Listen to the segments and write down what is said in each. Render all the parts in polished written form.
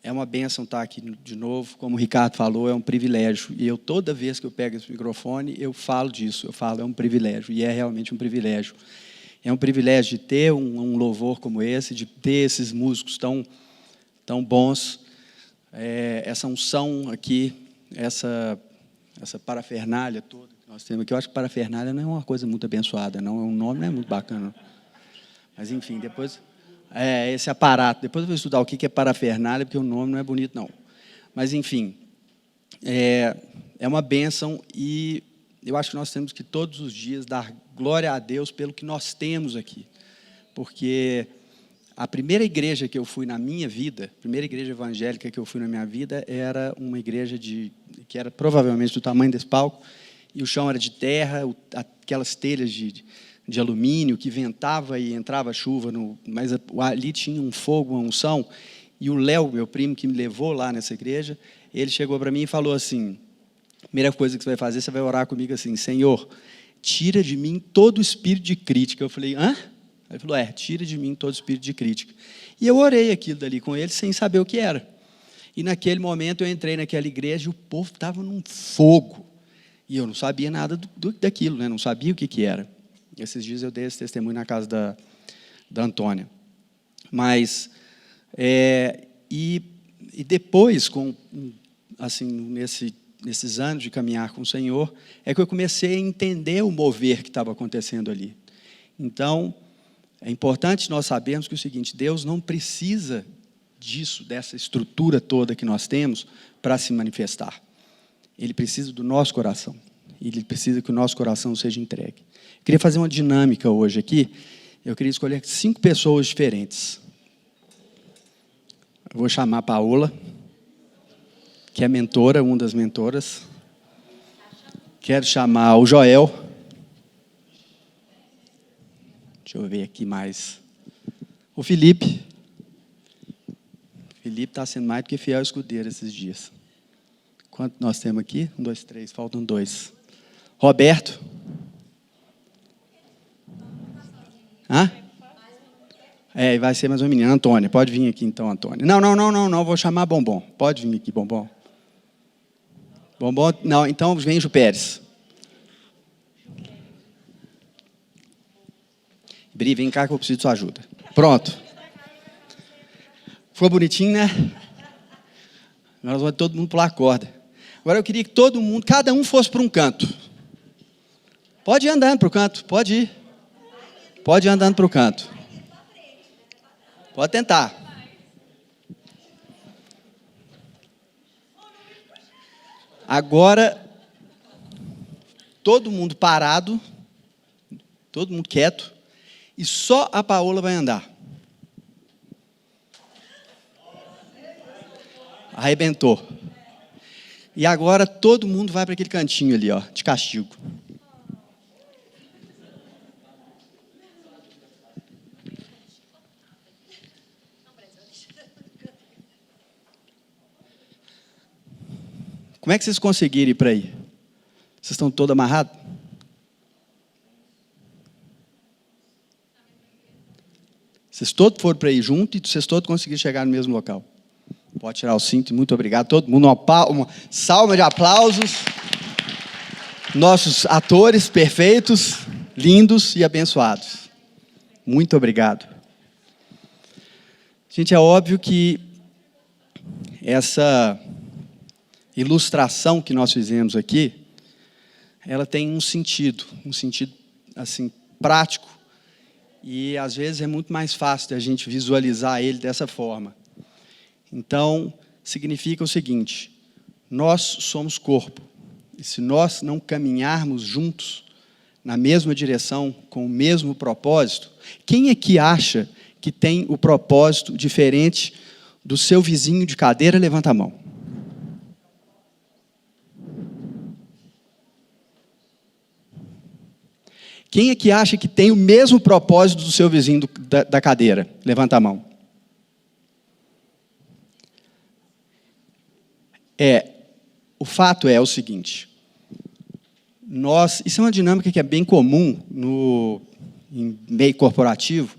É uma bênção estar aqui de novo. Como o Ricardo falou, é um privilégio. E eu, toda vez que eu pego esse microfone, eu falo disso. Eu falo, é um privilégio. E é realmente um privilégio. É um privilégio de ter um louvor como esse, de ter esses músicos tão bons. Essa unção aqui, essa parafernália toda que nós temos aqui. Eu acho que parafernália não é uma coisa muito abençoada, não. O nome não é muito bacana. Mas, enfim, depois... esse aparato. Depois eu vou estudar o que é parafernália, porque o nome não é bonito, não. Mas, enfim, é uma bênção e eu acho que nós temos que, todos os dias, dar glória a Deus pelo que nós temos aqui. Porque a primeira igreja que eu fui na minha vida, a primeira igreja evangélica que eu fui na minha vida, era uma igreja que era provavelmente do tamanho desse palco, e o chão era de terra, aquelas telhas de alumínio, que ventava e entrava chuva, mas ali tinha um fogo, uma unção, e o Léo, meu primo, que me levou lá nessa igreja, ele chegou para mim e falou assim, primeira coisa que você vai fazer, você vai orar comigo assim, Senhor, tira de mim todo o espírito de crítica. Eu falei, hã? Ele falou, tira de mim todo o espírito de crítica. E eu orei aquilo dali com ele, sem saber o que era. E naquele momento eu entrei naquela igreja e o povo estava num fogo, e eu não sabia nada daquilo, né? Não sabia o que era. Esses dias eu dei esse testemunho na casa da Antônia. Mas, e depois, assim, nesses anos de caminhar com o Senhor, é que eu comecei a entender o mover que estava acontecendo ali. Então, é importante nós sabermos que é o seguinte, Deus não precisa disso, dessa estrutura toda que nós temos, para se manifestar. Ele precisa do nosso coração. Ele precisa que o nosso coração seja entregue. Eu queria fazer uma dinâmica hoje aqui. Eu queria escolher 5 pessoas diferentes. Eu vou chamar a Paola, que é mentora, uma das mentoras. Quero chamar o Joel. Deixa eu ver aqui mais. O Felipe. O Felipe está sendo mais do que fiel escudeiro esses dias. Quanto nós temos aqui? 1, 2, 3, faltam 2. Roberto. Hã? Vai ser mais uma menina. Antônia, pode vir aqui então, Antônia. Não, vou chamar Bombom. Pode vir aqui, Bombom. Bombom, não, então vem Ju Pérez. Bri, vem cá que eu preciso de sua ajuda. Pronto. Ficou bonitinho, né? Agora nós vamos todo mundo pular a corda. Agora eu queria que todo mundo, cada um fosse para um canto. Pode ir andando para o canto, pode ir. Pode ir andando para o canto. Pode tentar. Agora, todo mundo parado, todo mundo quieto, e só a Paola vai andar. Arrebentou. E agora todo mundo vai para aquele cantinho ali, ó, de castigo. Como é que vocês conseguiram ir para aí? Vocês estão todos amarrados? Vocês todos foram para aí junto e vocês todos conseguiram chegar no mesmo local. Pode tirar o cinto, muito obrigado. Todo mundo, uma salva de aplausos. Nossos atores perfeitos, lindos e abençoados. Muito obrigado. Gente, é óbvio que essa ilustração que nós fizemos aqui, ela tem um sentido assim, prático, e às vezes é muito mais fácil a gente visualizar ele dessa forma. Então, significa o seguinte, nós somos corpo, e se nós não caminharmos juntos, na mesma direção, com o mesmo propósito, quem aqui acha que tem o propósito diferente do seu vizinho de cadeira? Levanta a mão. Quem aqui acha que tem o mesmo propósito do seu vizinho da cadeira? Levanta a mão. O fato é o seguinte, isso é uma dinâmica que é bem comum em meio corporativo,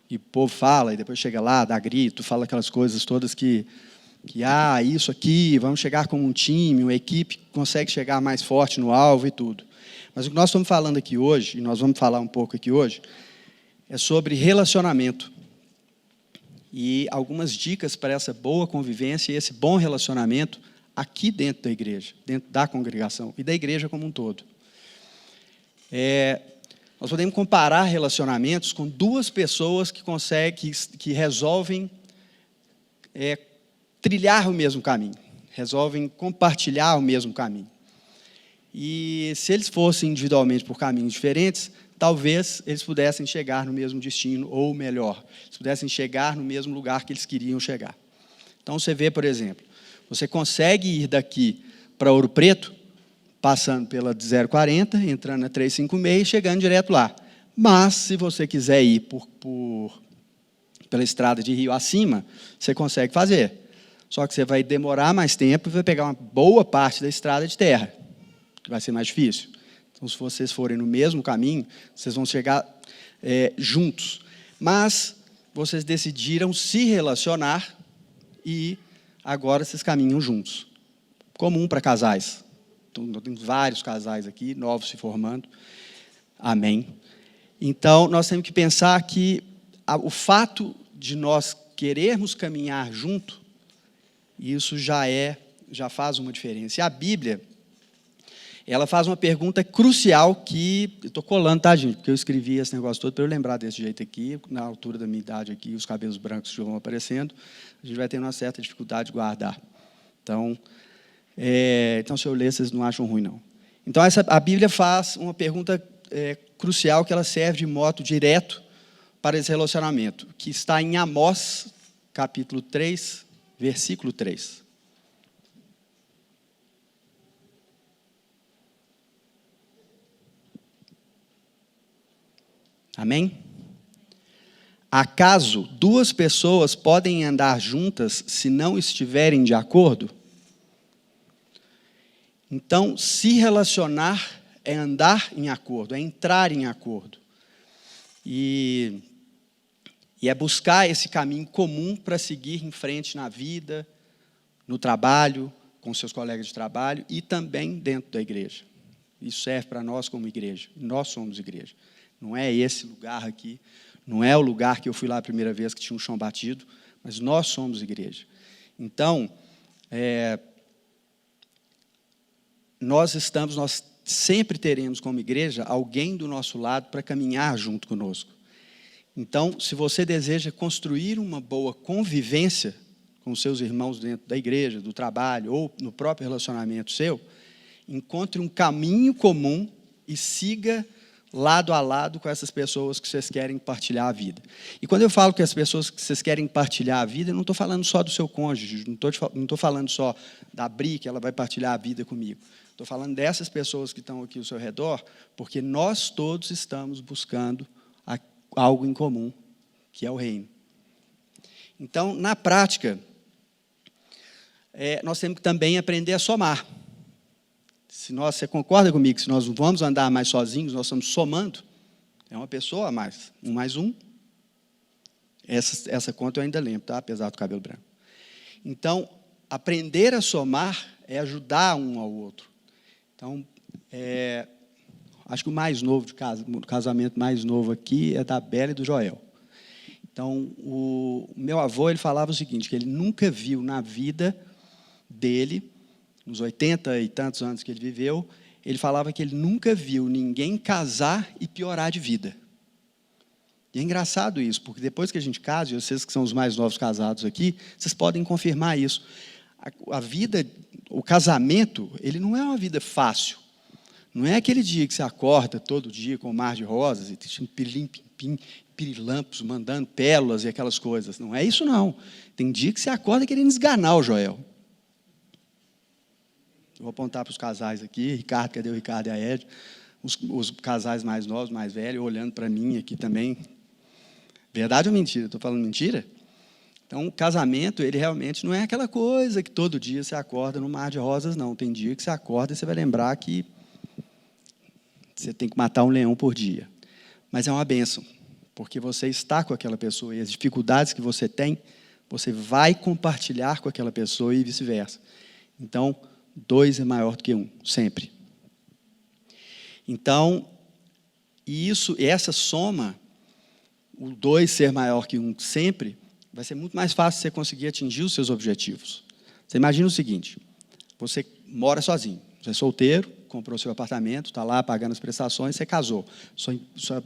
e o povo fala, e depois chega lá, dá grito, fala aquelas coisas todas que que isso aqui, vamos chegar como um time, uma equipe que consegue chegar mais forte no alvo e tudo. Mas o que nós estamos falando aqui hoje, e nós vamos falar um pouco aqui hoje, é sobre relacionamento. E algumas dicas para essa boa convivência e esse bom relacionamento aqui dentro da igreja, dentro da congregação e da igreja como um todo. Nós podemos comparar relacionamentos com duas pessoas que resolvem trilhar o mesmo caminho, resolvem compartilhar o mesmo caminho. E se eles fossem individualmente por caminhos diferentes, talvez eles pudessem chegar no mesmo destino, ou melhor, eles pudessem chegar no mesmo lugar que eles queriam chegar. Então, você vê, por exemplo, você consegue ir daqui para Ouro Preto, passando pela 040, entrando na 356 e chegando direto lá. Mas, se você quiser ir pela estrada de Rio acima, você consegue fazer. Só que você vai demorar mais tempo e vai pegar uma boa parte da estrada de terra, que vai ser mais difícil. Então, se vocês forem no mesmo caminho, vocês vão chegar juntos. Mas vocês decidiram se relacionar e agora vocês caminham juntos. Comum para casais. Então, tem vários casais aqui, novos se formando. Amém. Então, nós temos que pensar que o fato de nós querermos caminhar junto, isso já faz uma diferença. E a Bíblia, ela faz uma pergunta crucial que... Eu estou colando, tá, gente? Porque eu escrevi esse negócio todo para eu lembrar desse jeito aqui. Na altura da minha idade aqui, os cabelos brancos vão aparecendo. A gente vai ter uma certa dificuldade de guardar. Então, se eu ler, vocês não acham ruim, não. Então, a Bíblia faz uma pergunta crucial que ela serve de modo direto para esse relacionamento, que está em Amós, capítulo 3, versículo 3. Amém? Acaso duas pessoas podem andar juntas se não estiverem de acordo? Então, se relacionar é andar em acordo, é entrar em acordo. E é buscar esse caminho comum para seguir em frente na vida, no trabalho, com seus colegas de trabalho e também dentro da igreja. Isso serve para nós como igreja. Nós somos igreja. Não é esse lugar aqui, não é o lugar que eu fui lá a primeira vez que tinha um chão batido, mas nós somos igreja. Então, nós sempre teremos como igreja alguém do nosso lado para caminhar junto conosco. Então, se você deseja construir uma boa convivência com os seus irmãos dentro da igreja, do trabalho ou no próprio relacionamento seu, encontre um caminho comum e siga lado a lado com essas pessoas que vocês querem partilhar a vida. E quando eu falo que as pessoas que vocês querem partilhar a vida, eu não estou falando só do seu cônjuge, não estou falando só da Bri, que ela vai partilhar a vida comigo. Estou falando dessas pessoas que estão aqui ao seu redor, porque nós todos estamos buscando algo em comum, que é o reino. Então, na prática, nós temos que também aprender a somar. Você concorda comigo que se nós não vamos andar mais sozinhos, nós estamos somando? É uma pessoa a mais. 1 mais 1. Essa conta eu ainda lembro, tá? Apesar do cabelo branco. Então, aprender a somar é ajudar um ao outro. Então, acho que o mais novo, o casamento mais novo aqui é da Bela e do Joel. Então, o meu avô, ele falava o seguinte, que ele nunca viu na vida dele, nos 80 e tantos anos que ele viveu, ele falava que ele nunca viu ninguém casar e piorar de vida. E é engraçado isso, porque depois que a gente casa, e vocês que são os mais novos casados aqui, vocês podem confirmar isso. A vida, o casamento, ele não é uma vida fácil. Não é aquele dia que você acorda todo dia com um mar de rosas, e pirilampos, mandando pérolas e aquelas coisas. Não é isso, não. Tem dia que você acorda querendo esganar o Joel. Eu vou apontar para os casais aqui, Ricardo, cadê o Ricardo e a Ed? Os casais mais novos, mais velhos, olhando para mim aqui também. Verdade ou mentira? Estou falando mentira? Então, o casamento, ele realmente não é aquela coisa que todo dia você acorda no mar de rosas, não. Tem dia que você acorda e você vai lembrar que você tem que matar um leão por dia. Mas é uma bênção, porque você está com aquela pessoa e as dificuldades que você tem você vai compartilhar com aquela pessoa e vice-versa. Então, 2 é maior do que 1, sempre. Então, essa soma, o 2 ser maior que 1 sempre, vai ser muito mais fácil você conseguir atingir os seus objetivos. Você imagina o seguinte, você mora sozinho, você é solteiro, comprou seu apartamento, está lá pagando as prestações, você casou. Sua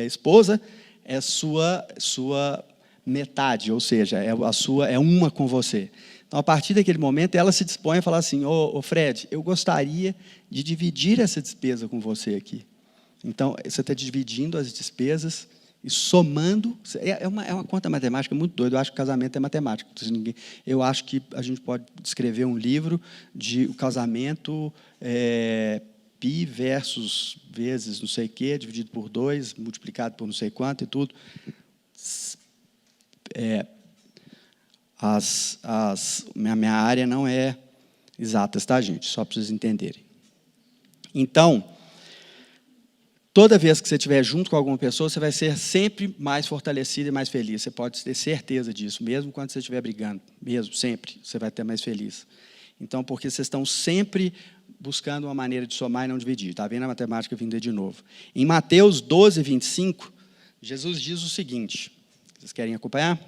esposa é sua metade, ou seja, é uma com você. Então, a partir daquele momento, ela se dispõe a falar assim, ô Fred, eu gostaria de dividir essa despesa com você aqui. Então, você está dividindo as despesas e somando. É uma conta matemática muito doida. Eu acho que casamento é matemática. Eu acho que a gente pode escrever um livro de o casamento pi versus vezes não sei o quê, dividido por 2, multiplicado por não sei quanto e tudo. Minha área não é exatas, tá, gente? Só para vocês entenderem. Então, toda vez que você estiver junto com alguma pessoa, você vai ser sempre mais fortalecido e mais feliz. Você pode ter certeza disso, mesmo quando você estiver brigando. Mesmo, sempre, você vai ter mais feliz. Então, porque vocês estão sempre buscando uma maneira de somar e não dividir. Está vendo a matemática vindo de novo. Em Mateus 12, 25, Jesus diz o seguinte. Vocês querem acompanhar?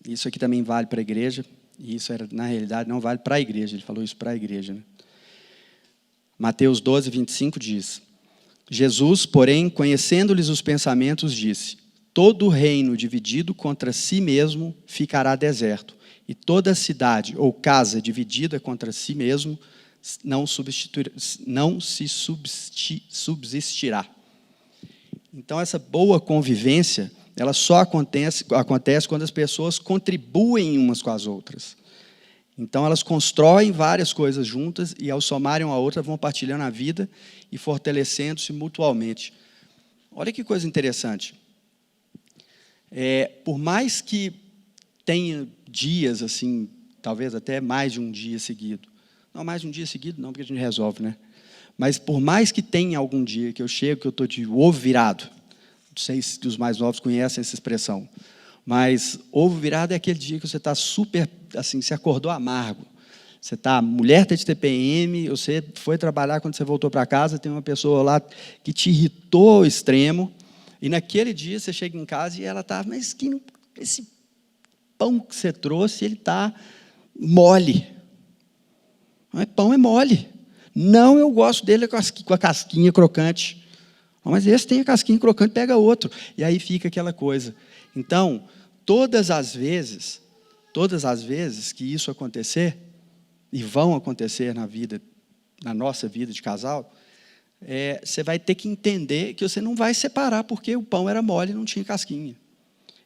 Isso aqui também vale para a igreja. E isso, na realidade, não vale para a igreja. Ele falou isso para a igreja. Né? Mateus 12, 25 diz, Jesus, porém, conhecendo-lhes os pensamentos, disse, todo reino dividido contra si mesmo ficará deserto, e toda cidade ou casa dividida contra si mesmo não se subsistirá. Então, essa boa convivência, ela só acontece quando as pessoas contribuem umas com as outras. Então, elas constroem várias coisas juntas e, ao somarem uma a outra, vão partilhando a vida e fortalecendo-se mutualmente. Olha que coisa interessante. Por mais que tenha dias, assim, talvez até mais de um dia seguido. Não, mais de um dia seguido não, porque a gente resolve, né? Mas por mais que tenha algum dia que eu chego, que eu estou de ovo virado, não sei se os mais novos conhecem essa expressão, mas ovo virado é aquele dia que você está super, assim, você acordou amargo. A mulher está de TPM, você foi trabalhar, quando você voltou para casa, tem uma pessoa lá que te irritou ao extremo, e naquele dia você chega em casa e ela está, mas esse pão que você trouxe, ele está mole. Mas pão é mole. Não, eu gosto dele com a casquinha crocante. Mas esse tem a casquinha crocante, pega outro. E aí fica aquela coisa. Então, todas as vezes que isso acontecer, e vão acontecer na nossa vida de casal, você vai ter que entender que você não vai separar porque o pão era mole e não tinha casquinha.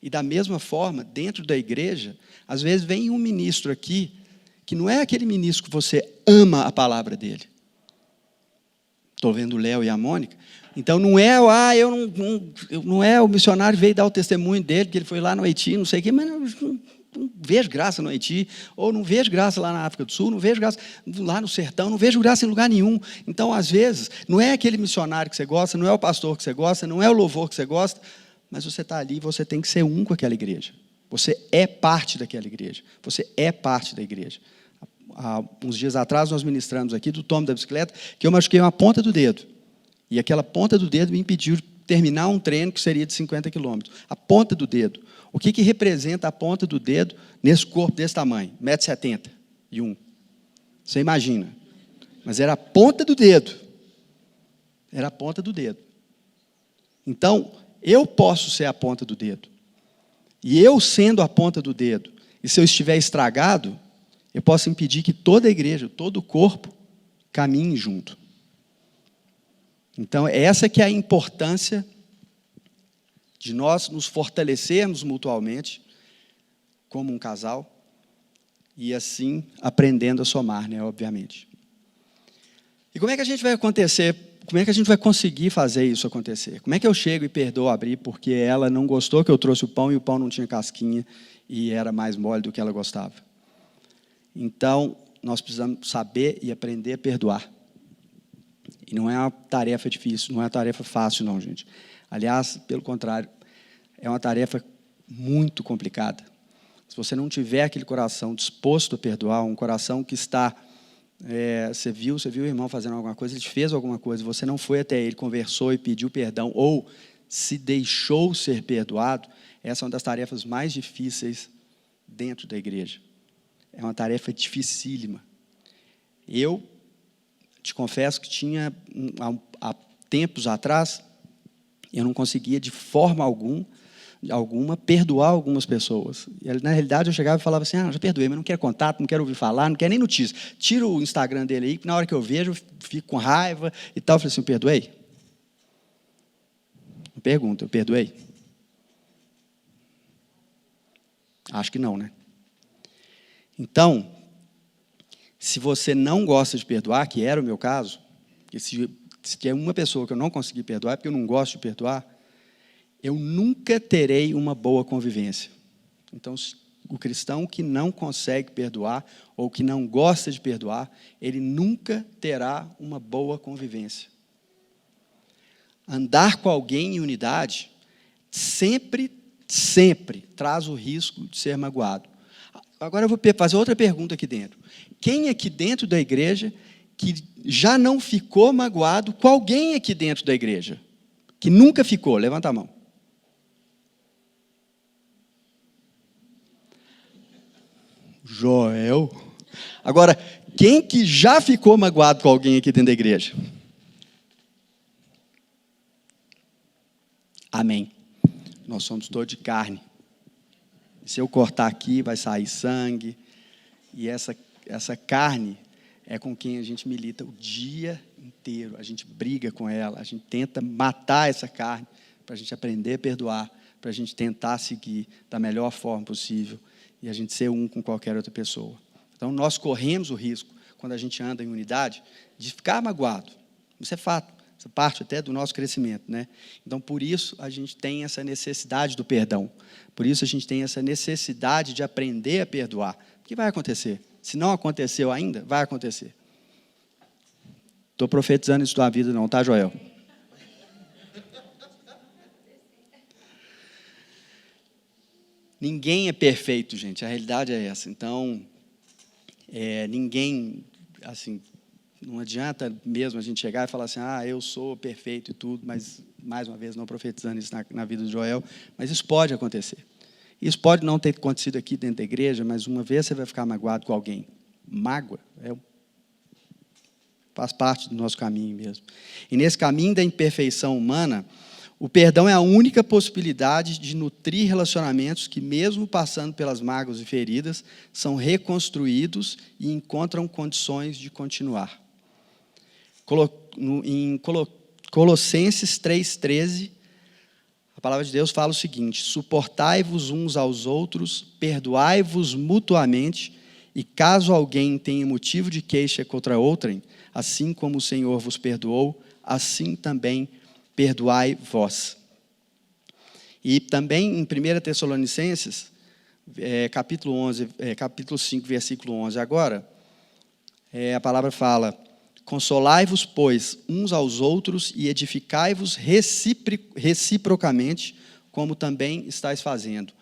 E da mesma forma, dentro da igreja, às vezes vem um ministro aqui, que não é aquele ministro que você ama a palavra dele. Estou vendo o Léo e a Mônica. Então, não é, não é o missionário veio dar o testemunho dele, que ele foi lá no Haiti, não sei o quê, mas não vejo graça no Haiti, ou não vejo graça lá na África do Sul, não vejo graça lá no sertão, não vejo graça em lugar nenhum. Então, às vezes, não é aquele missionário que você gosta, não é o pastor que você gosta, não é o louvor que você gosta, mas você está ali, você tem que ser um com aquela igreja. Você é parte daquela igreja. Você é parte da igreja. Há uns dias atrás, nós ministramos aqui do tomo da bicicleta, que eu machuquei uma ponta do dedo. E aquela ponta do dedo me impediu de terminar um treino que seria de 50 quilômetros. A ponta do dedo. O que representa a ponta do dedo nesse corpo desse tamanho? 1,71 m. Você imagina. Mas era a ponta do dedo. Era a ponta do dedo. Então, eu posso ser a ponta do dedo. E eu sendo a ponta do dedo, e se eu estiver estragado, eu posso impedir que toda a igreja, todo o corpo, caminhe junto. Então, essa que é a importância de nós nos fortalecermos mutualmente, como um casal, e assim aprendendo a somar, né, obviamente. E como é que a gente vai conseguir fazer isso acontecer? Como é que eu chego e perdoo a Bri porque ela não gostou que eu trouxe o pão e o pão não tinha casquinha e era mais mole do que ela gostava? Então, nós precisamos saber e aprender a perdoar. E não é uma tarefa difícil, não é uma tarefa fácil, não, gente. Aliás, pelo contrário, é uma tarefa muito complicada. Se você não tiver aquele coração disposto a perdoar, um coração que está... você viu o irmão fazendo alguma coisa, ele fez alguma coisa, você não foi até ele, conversou e pediu perdão, ou se deixou ser perdoado, essa é uma das tarefas mais difíceis dentro da igreja. É uma tarefa dificílima. Eu te confesso que tinha, há tempos atrás, eu não conseguia de forma alguma perdoar algumas pessoas. E, na realidade, eu chegava e falava assim, já perdoei, mas não quero contato, não quero ouvir falar, não quero nem notícia. Tira o Instagram dele aí, que na hora que eu vejo, eu fico com raiva e tal. Eu falei assim, eu perdoei? Eu pergunto, eu perdoei? Acho que não, né? Então, se você não gosta de perdoar, que era o meu caso, porque se é uma pessoa que eu não consegui perdoar, é porque eu não gosto de perdoar, eu nunca terei uma boa convivência. Então, o cristão que não consegue perdoar, ou que não gosta de perdoar, ele nunca terá uma boa convivência. Andar com alguém em unidade sempre traz o risco de ser magoado. Agora eu vou fazer outra pergunta aqui dentro. Quem aqui dentro da igreja que já não ficou magoado com alguém aqui dentro da igreja? Que nunca ficou? Levanta a mão. Joel. Agora, quem que já ficou magoado com alguém aqui dentro da igreja? Amém. Nós somos todos de carne. Se eu cortar aqui, vai sair sangue. E essa carne é com quem a gente milita o dia inteiro. A gente briga com ela, a gente tenta matar essa carne para a gente aprender a perdoar, para a gente tentar seguir da melhor forma possível e a gente ser um com qualquer outra pessoa. Então, nós corremos o risco, quando a gente anda em unidade, de ficar magoado. Isso é fato. Isso é parte até do nosso crescimento, né? Então, por isso, a gente tem essa necessidade do perdão. Por isso, a gente tem essa necessidade de aprender a perdoar. O que vai acontecer? Se não aconteceu ainda, vai acontecer. Estou profetizando isso da tua vida não, tá, Joel? Ninguém é perfeito, gente. A realidade é essa. Então, ninguém, assim... Não adianta mesmo a gente chegar e falar assim, eu sou perfeito e tudo, mas, mais uma vez, não profetizando isso na vida do Joel, mas isso pode acontecer. Isso pode não ter acontecido aqui dentro da igreja, mas uma vez você vai ficar magoado com alguém. Mágoa faz parte do nosso caminho mesmo. E nesse caminho da imperfeição humana, o perdão é a única possibilidade de nutrir relacionamentos que, mesmo passando pelas mágoas e feridas, são reconstruídos e encontram condições de continuar. Em Colossenses 3,13, a palavra de Deus fala o seguinte: suportai-vos uns aos outros, perdoai-vos mutuamente, e caso alguém tenha motivo de queixa contra outrem, assim como o Senhor vos perdoou, assim também perdoai vós. E também em 1 Tessalonicenses, capítulo 5, versículo 11, agora, a palavra fala: consolai-vos, pois, uns aos outros e edificai-vos reciprocamente, como também estáis fazendo.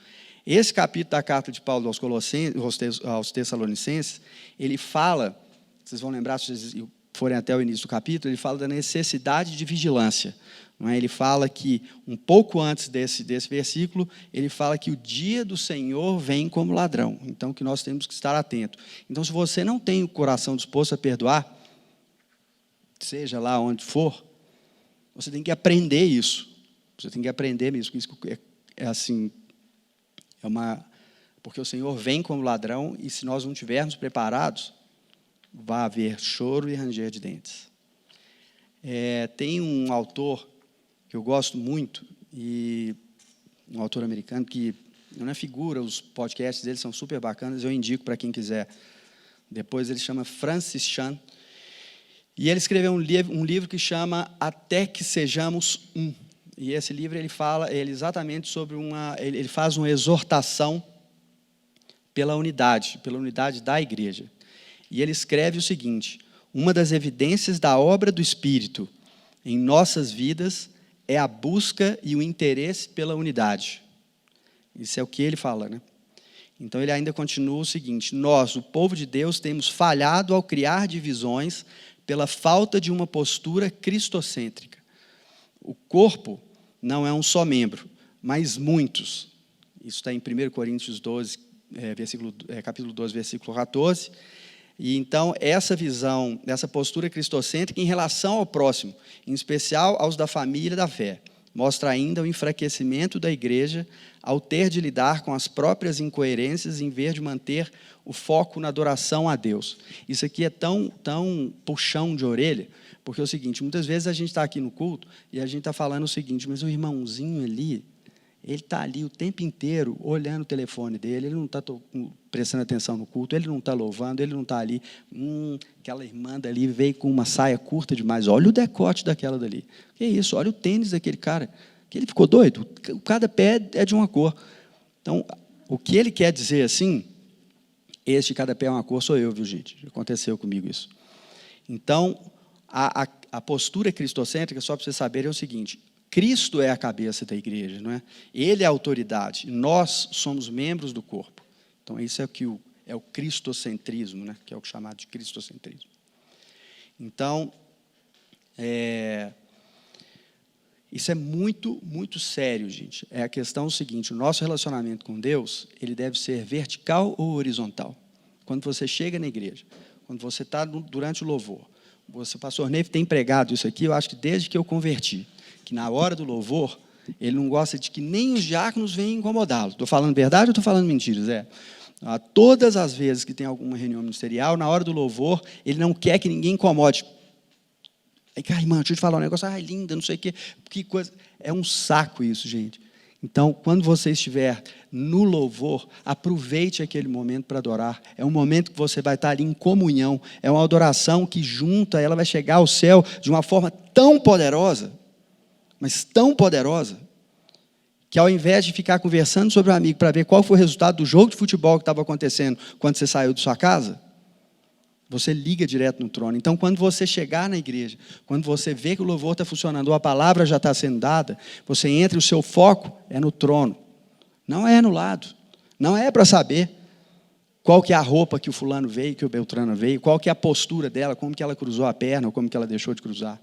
Esse capítulo da carta de Paulo aos Tessalonicenses, ele fala, vocês vão lembrar, se vocês forem até o início do capítulo, ele fala da necessidade de vigilância. Não é? Ele fala que, um pouco antes desse versículo, ele fala que o dia do Senhor vem como ladrão. Então, que nós temos que estar atentos. Então, se você não tem o coração disposto a perdoar, seja lá onde for, você tem que aprender isso. Você tem que aprender isso. Isso assim, porque o Senhor vem como ladrão e se nós não estivermos preparados, vai haver choro e ranger de dentes. Tem um autor que eu gosto muito, e um autor americano que não é figura, os podcasts dele são super bacanas, eu indico para quem quiser. Depois ele chama Francis Chan. E ele escreveu um livro que chama Até que Sejamos Um. E esse livro ele fala exatamente sobre ele faz uma exortação pela unidade da igreja. E ele escreve o seguinte: Uma das evidências da obra do Espírito em nossas vidas é a busca e o interesse pela unidade. Isso é o que ele fala, né? Então, ele ainda continua o seguinte: nós, o povo de Deus, temos falhado ao criar divisões pela falta de uma postura cristocêntrica. O corpo não é um só membro, mas muitos. Isso está em 1 Coríntios 12, capítulo 12, versículo 14. E então, essa visão, essa postura cristocêntrica em relação ao próximo, em especial aos da família da fé, mostra ainda o enfraquecimento da igreja ao ter de lidar com as próprias incoerências em vez de manter o foco na adoração a Deus. Isso aqui é tão puxão de orelha, porque é o seguinte: muitas vezes a gente está aqui no culto e a gente está falando o seguinte, mas o irmãozinho ali, ele está ali o tempo inteiro olhando o telefone dele, ele não está prestando atenção no culto, ele não está louvando, ele não está ali. Aquela irmã dali veio com uma saia curta demais, olha o decote daquela dali. Que isso, olha o tênis daquele cara, que ele ficou doido, cada pé é de uma cor. Então, o que ele quer dizer assim, esse de cada pé é uma cor sou eu, viu, gente? Aconteceu comigo isso. Então, a postura cristocêntrica, só para vocês saberem, é o seguinte: Cristo é a cabeça da igreja, não é? Ele é a autoridade, nós somos membros do corpo. Então, isso é o cristocentrismo, né? Que é o chamado de cristocentrismo. Então, isso é muito, muito sério, gente. É a questão seguinte: o nosso relacionamento com Deus, ele deve ser vertical ou horizontal. Quando você chega na igreja, quando você está durante o louvor, o pastor Neve tem pregado isso aqui, eu acho que desde que eu converti, que na hora do louvor, ele não gosta de que nem os diáconos venham incomodá-lo. Estou falando verdade ou estou falando mentiras? Todas as vezes que tem alguma reunião ministerial, na hora do louvor, ele não quer que ninguém incomode. Aí, cara, irmã, deixa eu te falar um negócio, linda, não sei o quê, que coisa. É um saco isso, gente. Então, quando você estiver no louvor, aproveite aquele momento para adorar. É um momento que você vai estar ali em comunhão. É uma adoração que junta, ela vai chegar ao céu de uma forma tão poderosa, mas tão poderosa, que ao invés de ficar conversando sobre o amigo para ver qual foi o resultado do jogo de futebol que estava acontecendo quando você saiu de sua casa, você liga direto no trono. Então, quando você chegar na igreja, quando você vê que o louvor está funcionando, ou a palavra já está sendo dada, você entra e o seu foco é no trono. Não é no lado. Não é para saber qual que é a roupa que o fulano veio, que o Beltrano veio, qual que é a postura dela, como que ela cruzou a perna, ou como que ela deixou de cruzar.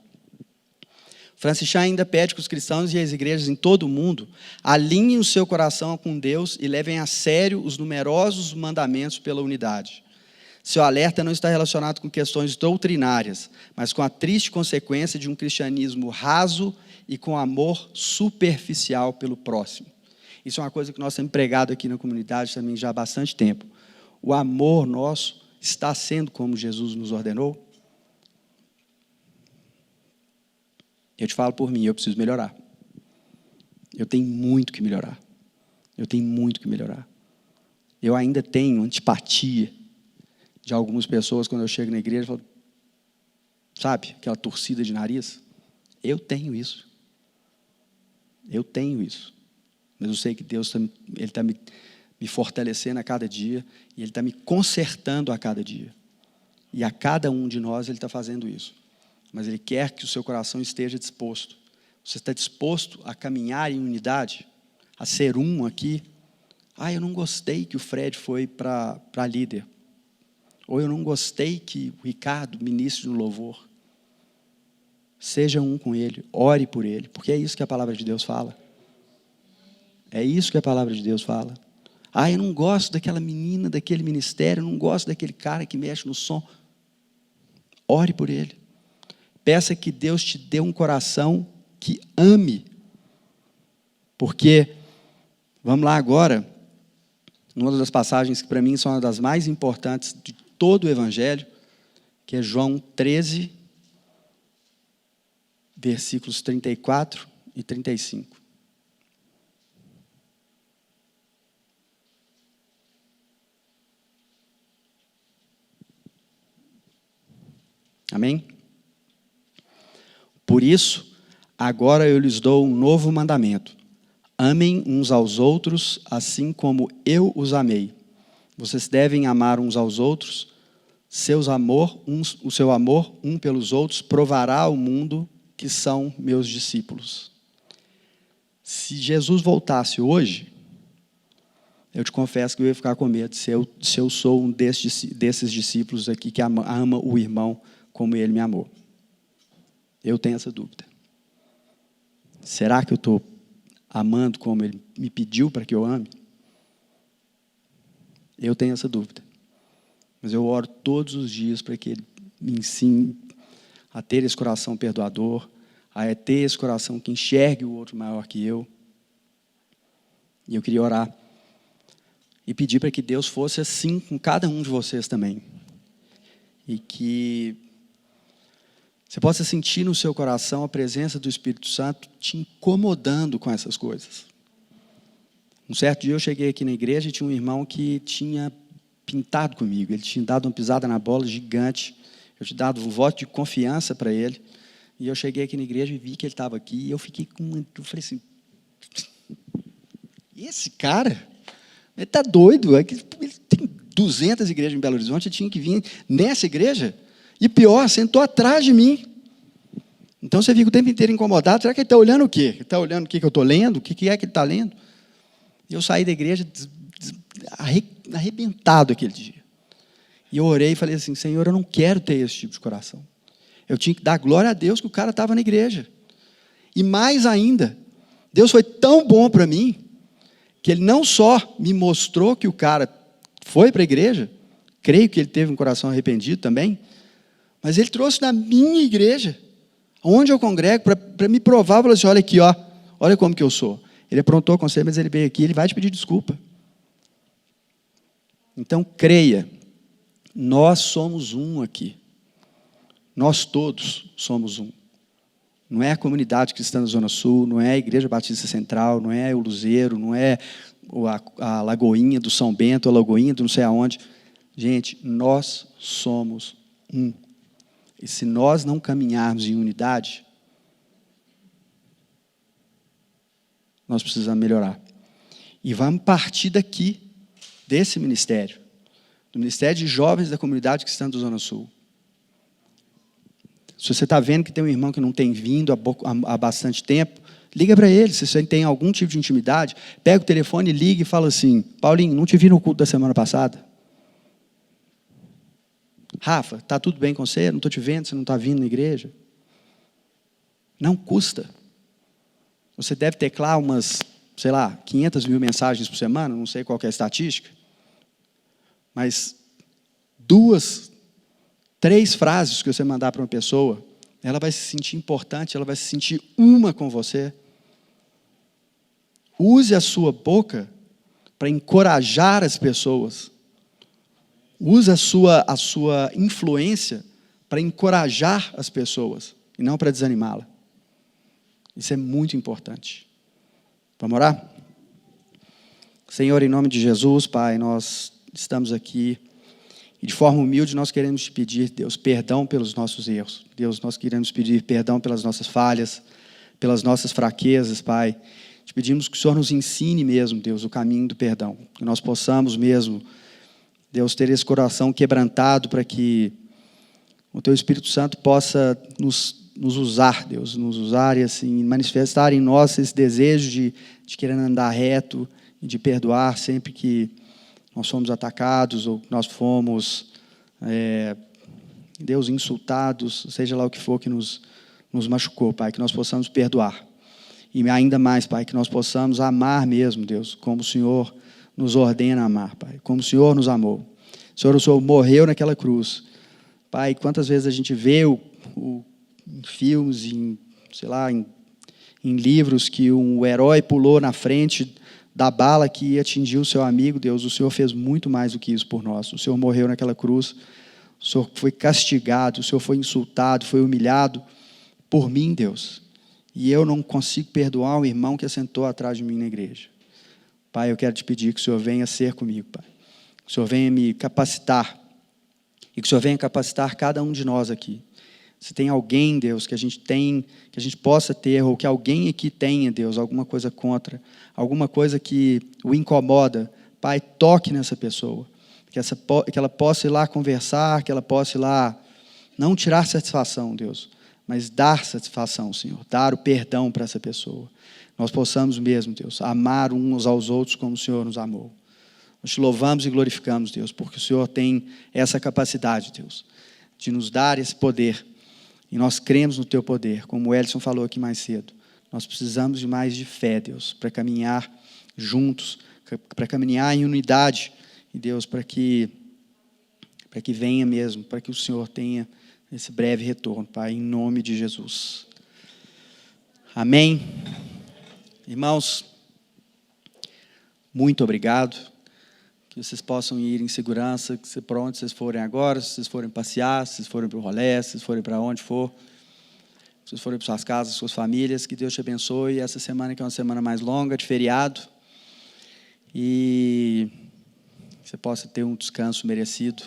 Francis Chan ainda pede que os cristãos e as igrejas em todo o mundo alinhem o seu coração com Deus e levem a sério os numerosos mandamentos pela unidade. Seu alerta não está relacionado com questões doutrinárias, mas com a triste consequência de um cristianismo raso e com amor superficial pelo próximo. Isso é uma coisa que nós temos pregado aqui na comunidade também já há bastante tempo. O amor nosso está sendo como Jesus nos ordenou? Eu te falo por mim, eu preciso melhorar. Eu tenho muito que melhorar. Eu tenho muito que melhorar. Eu ainda tenho antipatia de algumas pessoas quando eu chego na igreja e falo, sabe, aquela torcida de nariz? Eu tenho isso. Eu tenho isso. Mas eu sei que Deus ele está me fortalecendo a cada dia e Ele está me consertando a cada dia. E a cada um de nós Ele está fazendo isso. Mas Ele quer que o seu coração esteja disposto. Você está disposto a caminhar em unidade? A ser um aqui? Eu não gostei que o Fred foi para líder. Ou eu não gostei que o Ricardo ministre no louvor. Seja um com ele, ore por ele, porque é isso que a palavra de Deus fala. É isso que a palavra de Deus fala. Eu não gosto daquela menina, daquele ministério, eu não gosto daquele cara que mexe no som. Ore por ele. Peça que Deus te dê um coração que ame. Porque, vamos lá agora, uma das passagens que para mim são uma das mais importantes de todo o Evangelho, que é João 13, versículos 34 e 35. Amém? Por isso, agora eu lhes dou um novo mandamento. Amem uns aos outros, assim como eu os amei. Vocês devem amar uns aos outros. o seu amor um pelos outros provará ao mundo que são meus discípulos. Se Jesus voltasse hoje, eu te confesso que eu ia ficar com medo se eu sou um desses discípulos aqui que ama o irmão como ele me amou. Eu tenho essa dúvida. Será que eu estou amando como ele me pediu para que eu ame? Eu tenho essa dúvida. Mas eu oro todos os dias para que ele me ensine a ter esse coração perdoador, a ter esse coração que enxergue o outro maior que eu. E eu queria orar e pedir para que Deus fosse assim com cada um de vocês também. E que você possa sentir no seu coração a presença do Espírito Santo te incomodando com essas coisas. Um certo dia eu cheguei aqui na igreja e tinha um irmão que tinha pintado comigo. Ele tinha dado uma pisada na bola gigante. Eu tinha dado um voto de confiança para ele. E eu cheguei aqui na igreja e vi que ele estava aqui. E eu fiquei eu falei assim, esse cara, ele está doido. Ele tem 200 igrejas em Belo Horizonte, ele tinha que vir nessa igreja. E pior, sentou atrás de mim. Então você fica o tempo inteiro incomodado. Será que ele está olhando o quê? Ele está olhando o que eu estou lendo? O que é que ele está lendo? E eu saí da igreja arrebentado aquele dia. E eu orei e falei assim, Senhor, eu não quero ter esse tipo de coração. Eu tinha que dar glória a Deus que o cara estava na igreja. E mais ainda, Deus foi tão bom para mim, que Ele não só me mostrou que o cara foi para a igreja, creio que ele teve um coração arrependido também, mas Ele trouxe na minha igreja, onde eu congrego, para me provar, falou assim, olha aqui, ó, olha como que eu sou. Ele aprontou com você, mas ele veio aqui, ele vai te pedir desculpa. Então, creia, nós somos um aqui. Nós todos somos um. Não é a comunidade cristã da Zona Sul, não é a Igreja Batista Central, não é o Luzeiro, não é a Lagoinha do São Bento, a Lagoinha do não sei aonde. Gente, nós somos um. E se nós não caminharmos em unidade, nós precisamos melhorar. E vamos partir daqui, desse ministério, do Ministério de Jovens da Comunidade Cristã da Zona Sul. Se você está vendo que tem um irmão que não tem vindo há bastante tempo, liga para ele. Se você tem algum tipo de intimidade, pega o telefone, liga e fala assim, Paulinho, não te vi no culto da semana passada? Rafa, está tudo bem com você? Não estou te vendo, você não está vindo na igreja? Não custa. Você deve teclar umas, 500 mil mensagens por semana, não sei qual que é a estatística, mas 2, 3 frases que você mandar para uma pessoa, ela vai se sentir importante, ela vai se sentir uma com você. Use a sua boca para encorajar as pessoas. Use a sua influência para encorajar as pessoas, e não para desanimá-la. Isso é muito importante. Vamos orar? Senhor, em nome de Jesus, Pai, nós estamos aqui e de forma humilde nós queremos te pedir, Deus, perdão pelos nossos erros. Deus, nós queremos pedir perdão pelas nossas falhas, pelas nossas fraquezas, Pai. Te pedimos que o Senhor nos ensine mesmo, Deus, o caminho do perdão. Que nós possamos mesmo, Deus, ter esse coração quebrantado para que o Teu Espírito Santo possa nos usar, Deus, nos usar e assim manifestar em nós esse desejo de querer andar reto e de perdoar sempre que nós fomos atacados ou nós fomos, Deus, insultados, seja lá o que for que nos machucou, Pai, que nós possamos perdoar. E ainda mais, Pai, que nós possamos amar mesmo, Deus, como o Senhor nos ordena a amar, Pai, como o Senhor nos amou. O Senhor morreu naquela cruz. Pai, quantas vezes a gente vê em filmes, em livros, que um herói pulou na frente da bala que atingiu o seu amigo. Deus, o Senhor fez muito mais do que isso por nós. O Senhor morreu naquela cruz, o Senhor foi castigado, o Senhor foi insultado, foi humilhado por mim, Deus. E eu não consigo perdoar um irmão que assentou atrás de mim na igreja. Pai, eu quero te pedir que o Senhor venha ser comigo, Pai. Que o Senhor venha me capacitar. E que o Senhor venha capacitar cada um de nós aqui. Se tem alguém, Deus, que a gente possa ter, ou que alguém aqui tenha, Deus, alguma coisa contra, alguma coisa que o incomoda, Pai, toque nessa pessoa. que ela possa ir lá conversar, que ela possa ir lá não tirar satisfação, Deus, mas dar satisfação, Senhor, dar o perdão para essa pessoa. Nós possamos mesmo, Deus, amar uns aos outros como o Senhor nos amou. Nós te louvamos e glorificamos, Deus, porque o Senhor tem essa capacidade, Deus, de nos dar esse poder. E nós cremos no teu poder, como o Elson falou aqui mais cedo. Nós precisamos de mais de fé, Deus, para caminhar juntos, para caminhar em unidade, e Deus, para que venha mesmo, para que o Senhor tenha esse breve retorno, Pai, em nome de Jesus. Amém. Irmãos, muito obrigado. Que vocês possam ir em segurança, que para onde vocês forem agora, se vocês forem passear, se vocês forem para o rolê, se vocês forem para onde for, se vocês forem para suas casas, suas famílias, que Deus te abençoe. Essa semana que é uma semana mais longa, de feriado, e você possa ter um descanso merecido.